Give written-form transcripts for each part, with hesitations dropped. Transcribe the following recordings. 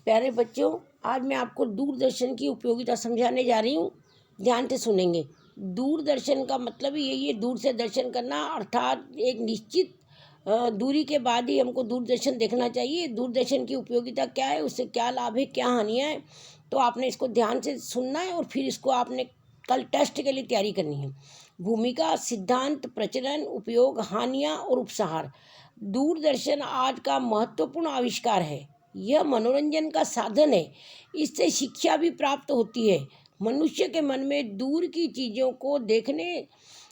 प्यारे बच्चों, आज मैं आपको दूरदर्शन की उपयोगिता समझाने जा रही हूँ। ध्यान से सुनेंगे। दूरदर्शन का मतलब ही यही है, दूर से दर्शन करना, अर्थात एक निश्चित दूरी के बाद ही हमको दूरदर्शन देखना चाहिए। दूरदर्शन की उपयोगिता क्या है, उससे क्या लाभ है, क्या हानियाँ हैं, तो आपने इसको ध्यान से सुनना है और फिर इसको आपने कल टेस्ट के लिए तैयारी करनी है। भूमिका, सिद्धांत, प्रचलन, उपयोग, हानियाँ और उपसंहार। दूरदर्शन आज का महत्वपूर्ण आविष्कार है। यह मनोरंजन का साधन है। इससे शिक्षा भी प्राप्त होती है। मनुष्य के मन में दूर की चीज़ों को देखने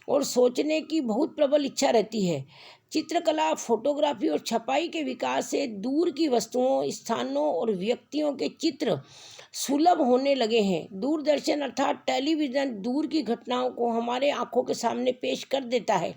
और सोचने की बहुत प्रबल इच्छा रहती है। चित्रकला, फोटोग्राफी और छपाई के विकास से दूर की वस्तुओं, स्थानों और व्यक्तियों के चित्र सुलभ होने लगे हैं। दूरदर्शन अर्थात टेलीविज़न दूर की घटनाओं को हमारे आंखों के सामने पेश कर देता है।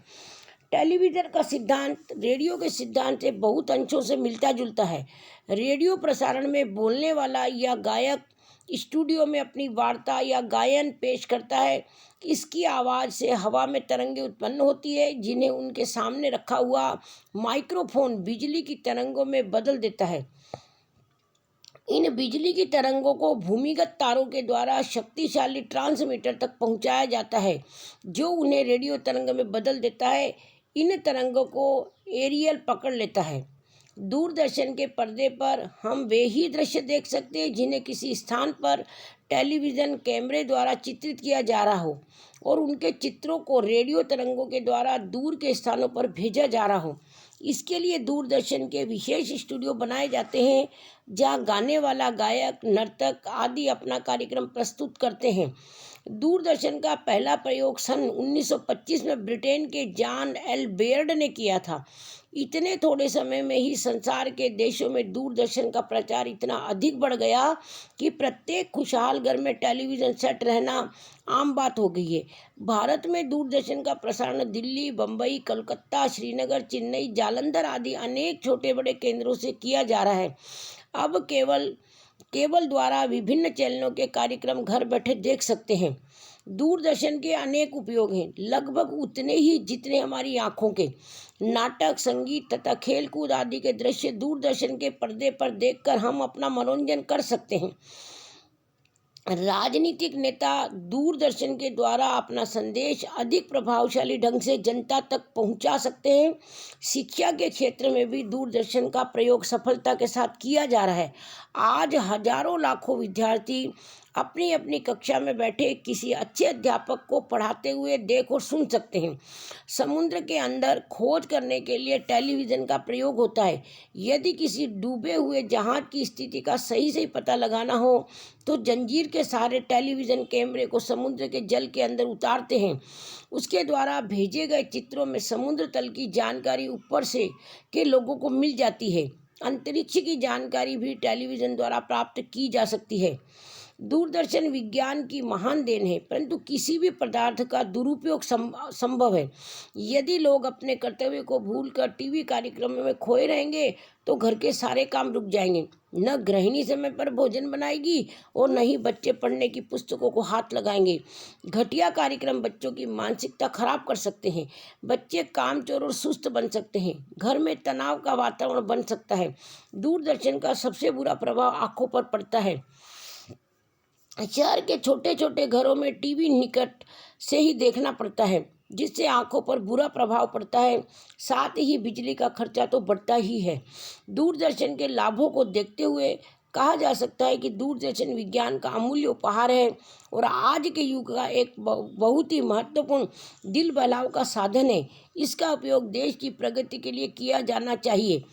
टेलीविज़न का सिद्धांत रेडियो के सिद्धांत से बहुत अंशों से मिलता जुलता है। रेडियो प्रसारण में बोलने वाला या गायक स्टूडियो में अपनी वार्ता या गायन पेश करता है। इसकी आवाज़ से हवा में तरंगें उत्पन्न होती है, जिन्हें उनके सामने रखा हुआ माइक्रोफोन बिजली की तरंगों में बदल देता है। इन बिजली की तरंगों को भूमिगत तारों के द्वारा शक्तिशाली ट्रांसमीटर तक पहुंचाया जाता है, जो उन्हें रेडियो तरंग में बदल देता है। इन तरंगों को एरियल पकड़ लेता है। दूरदर्शन के पर्दे पर हम वे ही दृश्य देख सकते हैं जिन्हें किसी स्थान पर टेलीविज़न कैमरे द्वारा चित्रित किया जा रहा हो और उनके चित्रों को रेडियो तरंगों के द्वारा दूर के स्थानों पर भेजा जा रहा हो। इसके लिए दूरदर्शन के विशेष स्टूडियो बनाए जाते हैं, जहाँ गाने वाला गायक, नर्तक आदि अपना कार्यक्रम प्रस्तुत करते हैं। दूरदर्शन का पहला प्रयोग सन 1925 में ब्रिटेन के जॉन एल बेयर्ड ने किया था। इतने थोड़े समय में ही संसार के देशों में दूरदर्शन का प्रचार इतना अधिक बढ़ गया कि प्रत्येक खुशहाल घर में टेलीविज़न सेट रहना आम बात हो गई है। भारत में दूरदर्शन का प्रसारण दिल्ली, बम्बई, कलकत्ता, श्रीनगर, चेन्नई, जालंधर आदि अनेक छोटे बड़े केंद्रों से किया जा रहा है। अब केबल द्वारा विभिन्न चैनलों के कार्यक्रम घर बैठे देख सकते हैं। दूरदर्शन के अनेक उपयोग हैं, लगभग उतने ही जितने हमारी आँखों के। नाटक, संगीत तथा खेलकूद आदि के दृश्य दूरदर्शन के पर्दे पर देखकर हम अपना मनोरंजन कर सकते हैं। राजनीतिक नेता दूरदर्शन के द्वारा अपना संदेश अधिक प्रभावशाली ढंग से जनता तक पहुंचा सकते हैं। शिक्षा के क्षेत्र में भी दूरदर्शन का प्रयोग सफलता के साथ किया जा रहा है। आज हजारों लाखों विद्यार्थी अपनी अपनी कक्षा में बैठे किसी अच्छे अध्यापक को पढ़ाते हुए देख और सुन सकते हैं। समुद्र के अंदर खोज करने के लिए टेलीविज़न का प्रयोग होता है। यदि किसी डूबे हुए जहाज की स्थिति का सही पता लगाना हो तो जंजीर के सहारे टेलीविज़न कैमरे को समुद्र के जल के अंदर उतारते हैं। उसके द्वारा भेजे गए चित्रों में समुद्र तल की जानकारी ऊपर से के लोगों को मिल जाती है। अंतरिक्ष की जानकारी भी टेलीविज़न द्वारा प्राप्त की जा सकती है। दूरदर्शन विज्ञान की महान देन है, परंतु किसी भी पदार्थ का दुरुपयोग संभव है। यदि लोग अपने कर्तव्य को भूलकर टीवी कार्यक्रमों में खोए रहेंगे तो घर के सारे काम रुक जाएंगे। न गृहिणी समय पर भोजन बनाएगी और न ही बच्चे पढ़ने की पुस्तकों को हाथ लगाएंगे। घटिया कार्यक्रम बच्चों की मानसिकता खराब कर सकते हैं। बच्चे कामचोर और सुस्त बन सकते हैं। घर में तनाव का वातावरण बन सकता है। दूरदर्शन का सबसे बुरा प्रभाव आंखों पर पड़ता है। शहर के छोटे छोटे घरों में टीवी निकट से ही देखना पड़ता है, जिससे आंखों पर बुरा प्रभाव पड़ता है। साथ ही बिजली का खर्चा तो बढ़ता ही है। दूरदर्शन के लाभों को देखते हुए कहा जा सकता है कि दूरदर्शन विज्ञान का अमूल्य उपहार है और आज के युग का एक बहुत ही महत्वपूर्ण दिल बहलाव का साधन है। इसका उपयोग देश की प्रगति के लिए किया जाना चाहिए।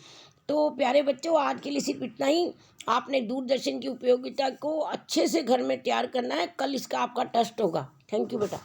तो प्यारे बच्चों, आज के लिए सिर्फ इतना ही। आपने दूरदर्शन की उपयोगिता को अच्छे से घर में तैयार करना है। कल इसका आपका टेस्ट होगा। थैंक यू बेटा।